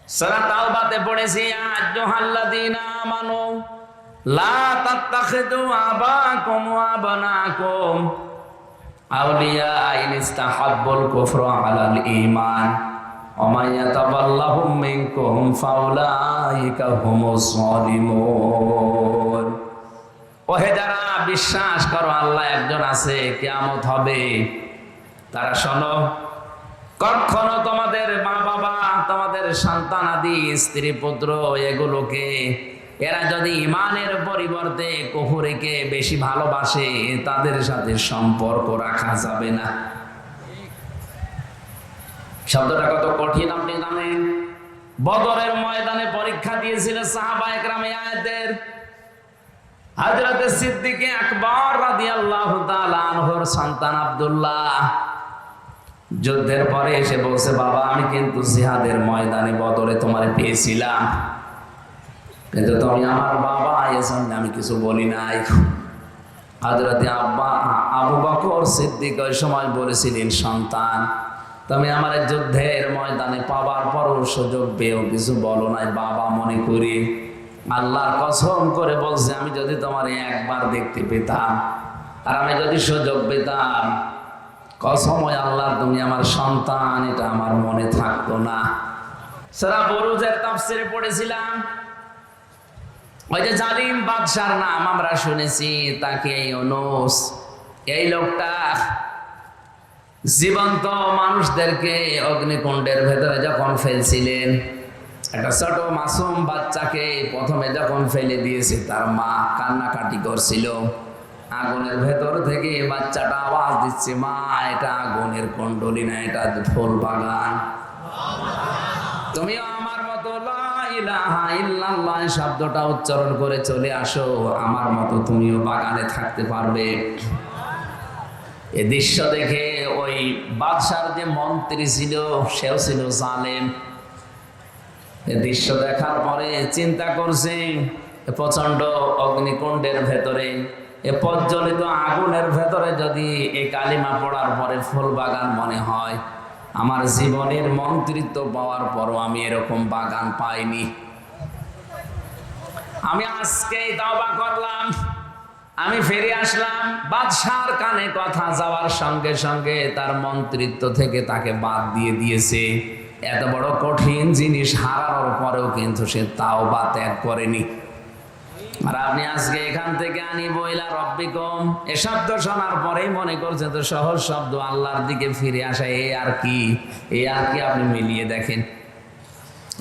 সূরা তাওবাতে পড়েছি, আইয়ুহাল্লাযীনা আমানু লা তাত্তাখিযু আবাকুম ওয়া আবনাকুম আউলিয়া ইন ইসতাহাব্বুল কুফরা আলাল ঈমান ওয়া মান ইয়াতাওয়াল্লাহুম মিনকুম ফাউলাইকা হুমুজ যালিমুন। ওহে যারা বিশ্বাস করো আল্লাহ একজন আছে, কিয়ামত হবে, তারা শোনো, কখনো তোমাদের মা বাবা, তোমাদের সন্তানাদি, স্ত্রী পুত্র, এগুলোকে এরা যদি ইমানের পরিবর্তে কুফরিকে বেশি ভালোবাসে, তাদের সাথে সম্পর্ক রাখা যাবে না। শব্দটা কত কঠিন আপনি জানেন। বদরের ময়দানে পরীক্ষা দিয়েছিল সাহাবায়ে কেরাম এই আয়াতের। হযরত সিদ্দিক আকবর রাদিয়াল্লাহু তাআলা আনহুর সন্তান আব্দুল্লাহ যুদ্ধের পরে এসে বলছে, বাবা আমি কিন্তু জিহাদের ময়দানে বদরে তোমারে পেয়েছিলাম, কিন্তু তুমি আমার বাবা, এজন্য আমি কিছু বলি নাই। হযরত আবু বকর সিদ্দিক ওই সময় বলেছিলেন, সন্তান তুমি আমার যুদ্ধের ময়দানে পাবার পরও সুযোগ পেয়েও কিছু বলো নাই, বাবা মনে করি। আল্লাহর কসম করে বলছে, আমি যদি তোমার একবার দেখতে পেতাম আর আমি যদি সুযোগ পেতাম, কসম ওই আল্লাহ তুমি আমার সন্তান, এটা আমার মনে থাকতো না। সূরা বুরুজের তাফসীরে পড়েছিলাম, ওই যে জালিম বাদশার নাম আমরা শুনেছি, তাকে ইউনূস, এই লোকটা জীবন্ত মানুষদেরকে অগ্নিকুণ্ডের ভেতরে যখন ফেলছিলেন, একটা ছোট মাসুম বাচ্চাকে প্রথমে যখন ফেলে দিয়েছে, তার মা কান্নাকাটি করছিল। আগুনের ভেতর থেকে বাচ্চাটা আওয়াজ দিচ্ছে, মা এটা আগুনের কুণ্ডলী না, এটা ফুল বাগান। তুমিও আমার মতো লা ইলাহা ইল্লাল্লাহ শব্দটা উচ্চারণ করে চলে আসো, আমার মতো তুমিও বাগানে থাকতে পারবে। এ দৃশ্য দেখে ওই বাদশার যে মন্ত্রী ছিল, সেও ছিল জালেম। এ দৃশ্য দেখার পরে চিন্তা করছে, প্রচন্ড অগ্নিকুণ্ডের ভেতরে, এ প্রজ্বলিত আগুনের ভেতরে যদি এই কালিমা পড়ার পরে ফুল বাগান মনে হয়, আমার জীবনের মন্ত্রিত্ব পাওয়ার পরও আমি এরকম বাগান পাইনি। আমি আজকেই তওবা করলাম, আমি ফিরে আসলাম। বাদশার কানে কথা যাওয়ার সঙ্গে সঙ্গে তার মন্ত্রিত্ব থেকে তাকে বাদ দিয়ে দিয়েছে। এত বড় কঠিন জিনিস হারানোর পরেও কিন্তু সে তাওবা ত্যাগ করেনি। আর আপনি আজকে এখান থেকে আনিব ইলা রব্বিকুম, এ শব্দ শোনার পরেই মনে করছেন তো সহজ শব্দ, আল্লাহর দিকে ফিরে আসা, এই আর কি, এই আর কি। আপনি মিলিয়ে দেখেন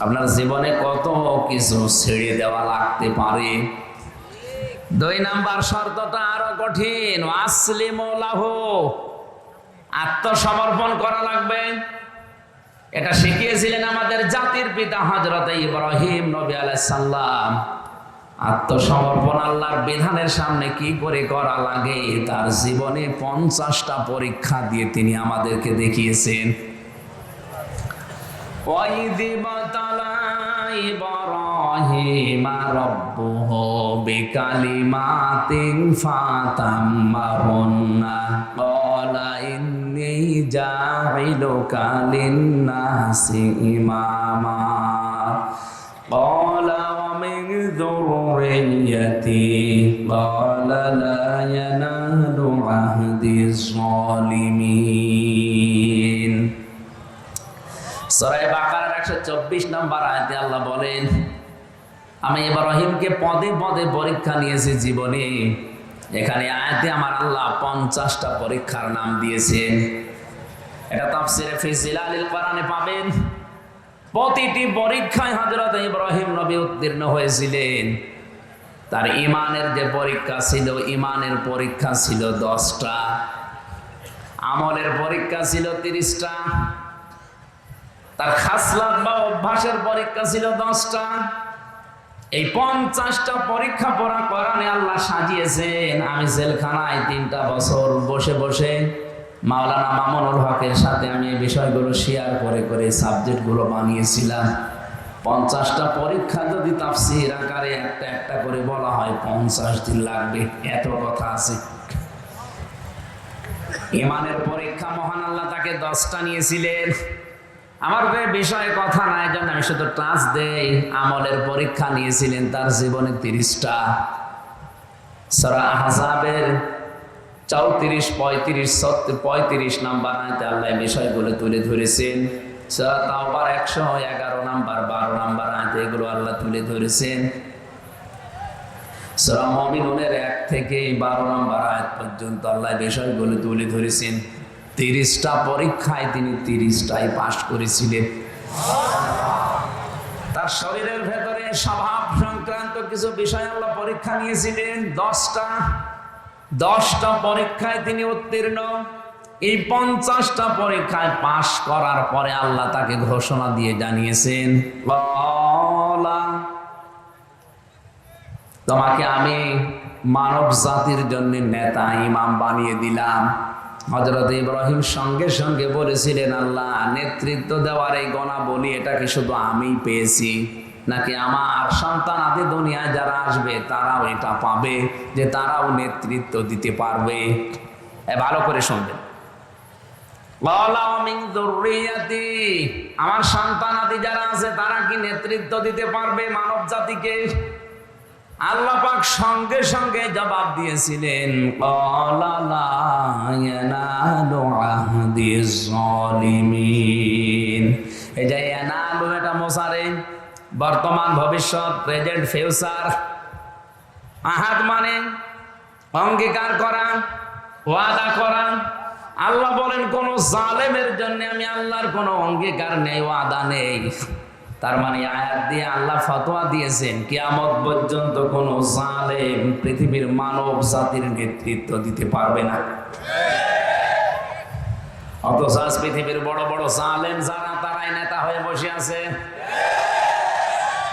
আপনার জীবনে কত কিছু ছেড়ে দেওয়া লাগতে পারে। 2 নাম্বার শর্তটা আরো কঠিন, আসলিমু লাহু, আত্মসমর্পণ করা লাগবে। এটা শিখিয়েছিলেন আমাদের জাতির পিতা হযরত ইব্রাহিম নবী আলাইহিস সালাম। আত্মসমর্পণ আল্লাহর বিধানের সামনে কি করে করা লাগে, তার জীবনে 50টা পরীক্ষা দিয়ে তিনি আমাদেরকে দেখিয়েছেন। وَإِذِ ابْتَلَى إِبْرَاهِيمَ رَبُّهُ بِكَلِمَاتٍ فَأَتَمَّهُنَّ قَالَ إِنِّي جَاعِلُكَ لِلنَّاسِ إِمَامًا قَالَ وَمِنْ ذُرِّيَّتِي قَالَ لَا يَنَالُ عَهْدِي الظَّالِمِينَ। সূরা বাকারার 124 নম্বর আয়াতে আল্লাহ বলেন, আমি ইব্রাহিমকে পদে পদে পরীক্ষা নিয়েছি জীবনে। এখানে আয়াতে আমার আল্লাহ 50টা পরীক্ষার নাম দিয়েছেন। এটা তাফসীরে ফি জিলালিল কোরআনে পাবেন। প্রতিটি পরীক্ষায় হযরত ইব্রাহিম নবী উত্তীর্ণ হয়েছিলেন। তার ঈমানের যে পরীক্ষা ছিল, ঈমানের পরীক্ষা ছিল 10টা, আমলের পরীক্ষা ছিল 30টা, তার খাসলাত বা অভ্যাসের পরীক্ষা ছিল 10টা। এই 50টা পরীক্ষা পড়া কোরআনে আল্লাহ সাজিয়েছেন। আমি জেলখানায় 3টা বছর বসে বসে মাওলানা মামুনুল হকের সাথে আমি এই বিষয়গুলো শেয়ার করে করে সাবজেক্টগুলো বানিয়েছিলাম। 50টা পরীক্ষা যদি তাফসীর আকারে একটা একটা করে বলা হয়, 50 দিন লাগবে, এত কথা আছে। ঈমানের পরীক্ষা মহান আল্লাহ তাকে 10টা নিয়েছিলেন। আমার বিষয়ে কথা নাই, জন্য আমি শুধু টাচ দেই। আমলের পরীক্ষা নিয়েছিলেন তার জীবনে 30টা। সূরা আহজাবের 34, 35, 35 নাম্বার আয়াতে আল্লাহ বিষয়গুলো তুলে ধরেছেন। সূরা তাওবার 111 নাম্বার, 12 নাম্বার আয়াতে এগুলো আল্লাহ তুলে ধরেছেন। সূরা মুমিনুনের 1 থেকে 12 নাম্বার আয়াত পর্যন্ত আল্লাহ বিষয়গুলো তুলে ধরেছেন। 30টা পরীক্ষায় তিনি 30টাই পাশ করেছিলেন। তার শরীরের ভেতরে স্বভাব সংক্রান্ত কিছু বিষয় আল্লাহ পরীক্ষা নিয়েছিলেন 10টা পরীক্ষায় তিনি উত্তীর্ণ। এই 50টা পরীক্ষায় পাশ করার পরে আল্লাহ তাকে ঘোষণা দিয়ে জানিয়েছেন, তোমাকে আমি মানব জাতির জন্য নেতা ইমাম বানিয়ে দিলাম। হযরত ইব্রাহিম সঙ্গে সঙ্গে বলেছিলেন, আল্লাহ নেতৃত্ব দেওয়ার এই গুণাবলী এটা কি শুধু আমিই পেয়েছি, নাকি আমার সন্তান আদি দুনিয়ায় যারা আসবে তারাও এটা পাবে, যে তারাও নেতৃত্ব দিতে পারবে? ভালো করে শুনবেন। আমার সন্তান আদি যারা আছে তারা কি নেতৃত্ব দিতে পারবে মানব জাতিকে? আল্লাহ পাক সঙ্গে সঙ্গে জবাব দিয়েছিলেন, এই যে ইয়ানালু এটা মুসারে বর্তমান ভবিষ্যৎ, প্রেজেন্ট ফিউচার। আহাদ মানে অঙ্গীকার করা, ওয়াদা করা। আল্লাহ বলেন কোন জালেমের জন্য আমি আল্লাহর কোনো অঙ্গীকার নেই, ওয়াদা নেই। তার মানে আয়াত দিয়ে আল্লাহ ফতোয়া দিয়েছেন কিয়ামত পর্যন্ত কোন জালেম পৃথিবীর মানব জাতির নেতৃত্ব দিতে পারবে না। অথচ আজ পৃথিবীর বড় বড় জালেম যারা, তারাই নেতা হয়ে বসে আছে।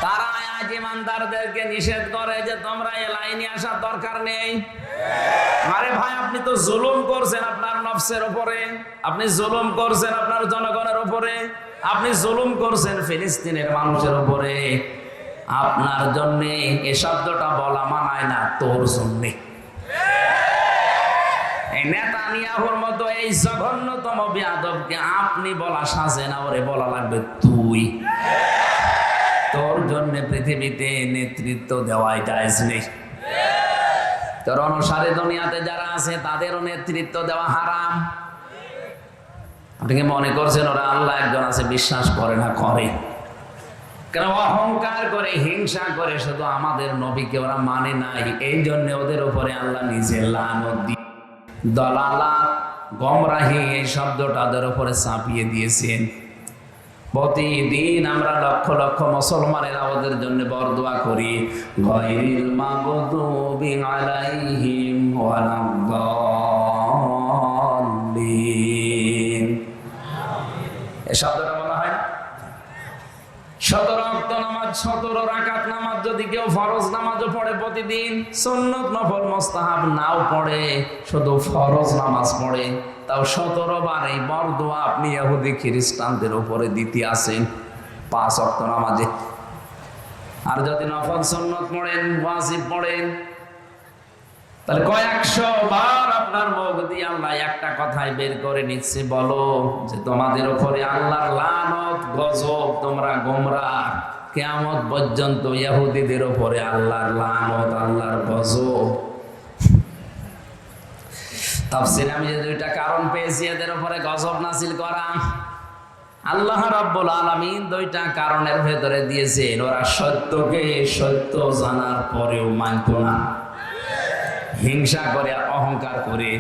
তারা আজ ইমানদারদেরকে নিষেধ করে যে তোমরা এই লাইনে আসার দরকার নেই। আরে ভাই, আপনি তো জুলুম করছেন আপনার নফসের উপরে, আপনি জুলুম করছেন আপনার জনগণের উপরে, আপনি জুলুম করছেন ফিলিস্তিনের মানুষের উপরে। আপনার জন্য এই শব্দটা বলা মানায় না, তোর জন্য। এই নেতানিয়াহুর মতো এই জঘন্যতম বেয়াদবকে আপনি বলা সাজে না, ওরে বলা লাগবে তুই। তোর জন্য পৃথিবীতে নেতৃত্ব দেওয়াই জায়েজ নেই। তোর অনুসারী দুনিয়াতে যারা আছে তাদেরও নেতৃত্ব দেওয়া হারাম। আপনি কি মনে করছেন ওরা আল্লাহ একজন আছে বিশ্বাস করে না? করে। কেন? অহংকার করে, হিংসা করে, শুধু আমাদের নবীকে ওরা মানে নাই। এই জন্য ওদের উপরে আল্লাহ নিজে লানত দিয়ে দলালাত, গোমরাহি এই শব্দটা ওদের উপরে চাপিয়ে দিয়েছেন। প্রতিদিন আমরা লক্ষ লক্ষ মুসলমানেরা ওদের জন্য বরদোয়া করি, গায়রিল মাগদুবি আলাইহিম ওয়ালাদ-দাল্লিন। এই শব্দটা বলা হয় 17 ওয়াক্ত নামাজ, 17 রাকাত নামাজ যদি কেউ ফরজ নামাজও পড়ে প্রতিদিন, সুন্নত নফল মুস্তাহাব নাও পড়ে, শুধু ফরজ নামাজ পড়ে, তাও 17 বার এই বরদোয়া আপনি ইহুদি খ্রিস্টানদের উপরে দিতে আসেন 5 ওয়াক্ত নামাজে। আর যদি নফল সুন্নত পড়েন, ওয়াজিব পড়েন, তাহলে কয়েকশো বার আপনার মুখ দিয়ে আল্লাহ একটা কথাই বের করে নিচ্ছে, বলো যে তোমাদের উপরে আল্লাহর লানত, গজব, তোমরা গোমরাহ। কিয়ামত পর্যন্ত ইহুদিদের উপরে আল্লাহর লানত, আল্লাহর গজব। তাফসীরে আমি যে 2টা কারণ পেয়েছি এদের উপরে গজব নাযিল করা। আল্লাহ রাব্বুল আলামিন 2টা কারণের ভেতরে দিয়েছেন। ওরা সত্যকে সত্য জানার পরেও মানত না, হিংসা করে, অহংকার করে।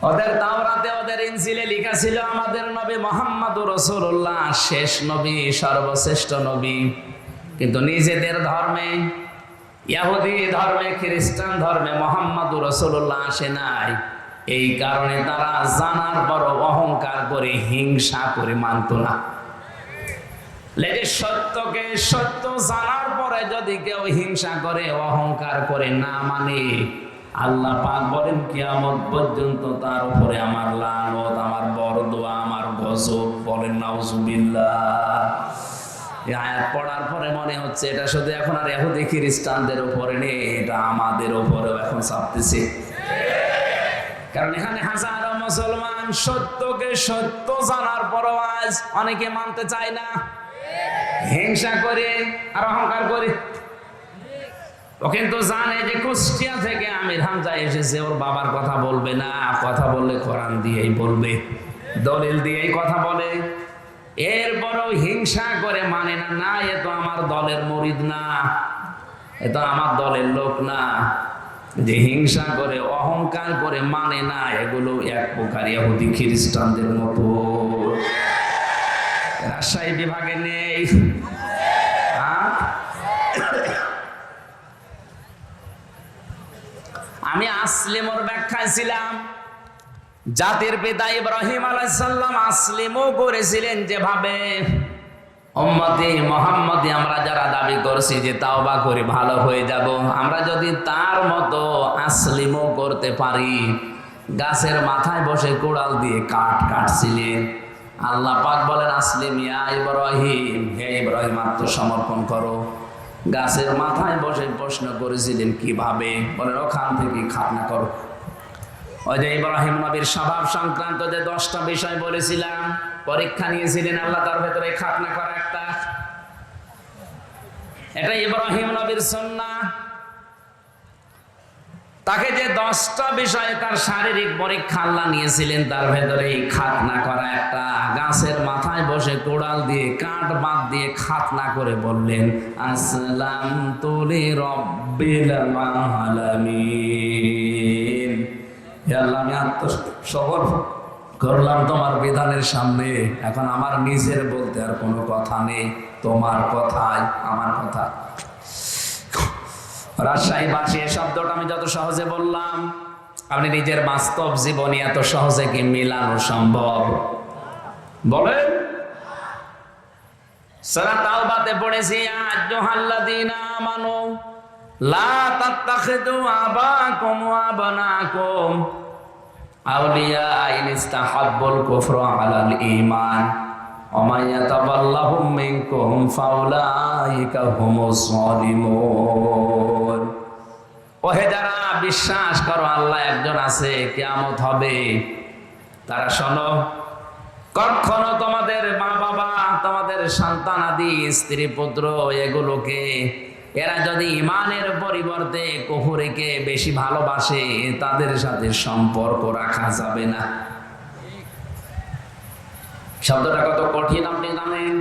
ওদের তাওরাতে, ওদের ইনজিলে লেখা ছিল আমাদের নবী মুহাম্মদুর রাসূলুল্লাহ শেষ নবী, সর্বশ্রেষ্ঠ নবী। কিন্তু নিজেদের ধর্মে, ইহুদি ধর্মে, খ্রিস্টান ধর্মে মুহাম্মদুর রাসূলুল্লাহ আসে নাই। এই কারণে তারা জানার পর অহংকার করে, হিংসা করে মানত না। সত্যকে সত্য জানার পরে যদি কেউ হিংসা করে, অহংকার করে, না মানে, আল্লাহ পাক বলেন কিয়ামত পর্যন্ত তার উপরে আমার লানত, আমার বরদোয়া, আমার গজব। বলেন নাউজুবিল্লাহ। এই আয়াত পড়ার পরে মনে হচ্ছে এটা শুধু এখন আর ইহুদি খ্রিস্টানদের উপরে নেই, এটা আমাদের উপরেও এখন চাপতেছে। কারণ এখানে হাজারো মুসলমান, সত্যকে সত্য জানার পরও আজ অনেকে মানতে চায় না, হিংসা করে আর অহংকার করে। ও কিন্তু জানে যে কুষ্টিয়া থেকে আমির হামজা এসেছে, ওর বাবার কথা বলবে না, কথা বললে কোরআন দিয়েই বলবে, দলিল দিয়েই কথা বলে। এরপরও হিংসা করে মানে না, না এ তো আমার দলের মুরিদ না, এ তো আমার দলের লোক না। যে হিংসা করে অহংকার করে মানে না, এগুলো এক প্রকার ইহুদি খ্রিস্টানদের মতো। রাজশাহী বিভাগে নেই। আমি আসলিমর ব্যাখ্যায় ছিলাম। জাতির পিতা ইব্রাহিম আলাইহিস সালাম আসলিমও করেছিলেন যেভাবে। উম্মতে মুহাম্মদী আমরা যারা দাবি করছি যে তাওবা করে ভালো হয়ে যাব, আমরা যদি তার মতো আসলিমও করতে পারি। গাছের মাথায় বসে কোড়াল দিয়ে কাঠ কাটছিলেন। আল্লাহ পাক বলেন আসলিম ইয়া ইব্রাহিম, হে ইব্রাহিম আত্মসমর্পণ করো। গাছের মাথায় বসে প্রশ্ন করেছিলেন কিভাবে, বলেন ওখান থেকে খাতনা করো। ওই যে ইব্রাহিম নবীর স্বভাব সংক্রান্ত যে 10টা বিষয় বলেছিলাম, পরীক্ষা নিয়েছিলেন আল্লাহ, তার ভেতরে খাতনা করা একটা। এটা ইব্রাহিম নবীর সুন্নাহ। তাকে যে 10টা বিষয়ে তার শারীরিক পরীক্ষা আল্লাহ নিয়েছিলেন, তার ভেতরে খাতনা করা একটা। গাছের মাথায় বসে কোড়াল দিয়ে কাঠ বাদ দিয়ে খাতনা করে বললেন আসলামতু লিরাব্বিল আলামিন। হে আল্লাহ, আমি আত্মসমর্পণ করলাম তোমার বিধানের সামনে। এখন আমার নিজের বলতে আর কোনো কথা নেই, তোমার কথাই আমার কথা। রাজশাহী বাসী এই শব্দটা আমি যত সহজে বললাম, আপনি নিজের বাস্তব জীবনে এত সহজে কি মিলানো সম্ভব? বলেন। সূরা তাওবাতে পড়েছি আইয়ুহাল্লাযীনা আমানু লা তাত্তাখিযু আবাকুম ওয়া আবনাকুম আউলিয়া ইন ইসতাহাব্বুল কুফরা আলাল ঈমান ওয়া মান ইয়াতাওয়াল্লাহুম মিনকুম ফাউলাইকা হুমুজ যালিমুন। ওহে যারা বিশ্বাস করো আল্লাহ একজন আছে, কিয়ামত হবে, তারা শোনো, কখনো তোমাদের মা বাবা, তোমাদের সন্তানাদি, স্ত্রী পুত্র এগুলোকে এরা যদি ইমানের পরিবর্তে কুফরিকে বেশি ভালোবাসে, তাদের সাথে সম্পর্ক রাখা যাবে না। শব্দটা কত কঠিন আপনি জানেন।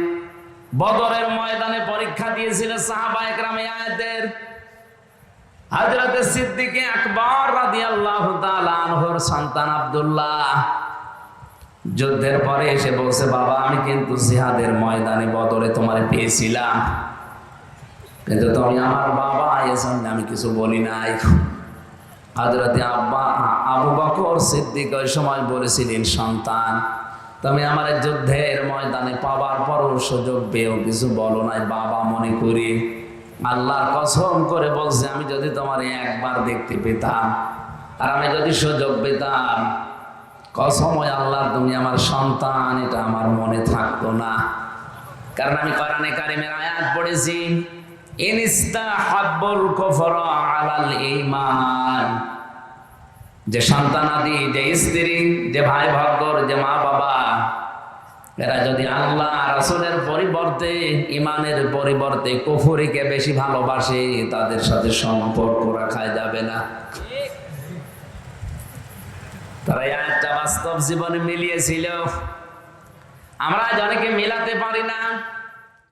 বদরের ময়দানে পরীক্ষা দিয়েছিল সাহাবায়ে কেরাম এই আয়াতের। হযরত সিদ্দিক আকবর রাদিয়াল্লাহু তাআলা আনহুর সন্তান আব্দুল্লাহ যুদ্ধের পরে এসে বলছে, বাবা আমি কিন্তু জিহাদের ময়দানে বদরে তোমারে পেয়েছিলাম, কিন্তু তুমি আমার বাবা, এজন্য আমি কিছু বলি নাই। হযরত আবু বকর সিদ্দিক ওই সময় বলেছিলেন, সন্তান তুমি আমার যুদ্ধের ময়দানে পাবার পরও সুযোগ পেয়েও কিছু বলো নাই, বাবা মনে করি। আল্লাহর কসম করে বলছে, আমি যদি তোমার একবার দেখতে পেতাম আর আমি যদি সুযোগ পেতাম, কসম হয় আল্লাহ তুমি আমার সন্তান, এটা আমার মনে থাকতো না। কারণ আমি কোরআনে কারিমের আয়াত পড়েছি, ইনস্তাহাব্বুল কুফরা আলাল ঈমান। যে সন্তানাদি, যে স্ত্রী, যে ভাই ভাগ্যর, যে মা বাবা, এরা যদি আল্লাহ রাসূলের পরিবর্তে, ইমানের পরিবর্তে কুফরিকে বেশি ভালোবাসে, তাদের সাথে সম্পর্ক রাখা যাবে না। তারা একটা বাস্তব জীবনে মিলিয়েছিল, আমরা অনেকে মিলাতে পারি না।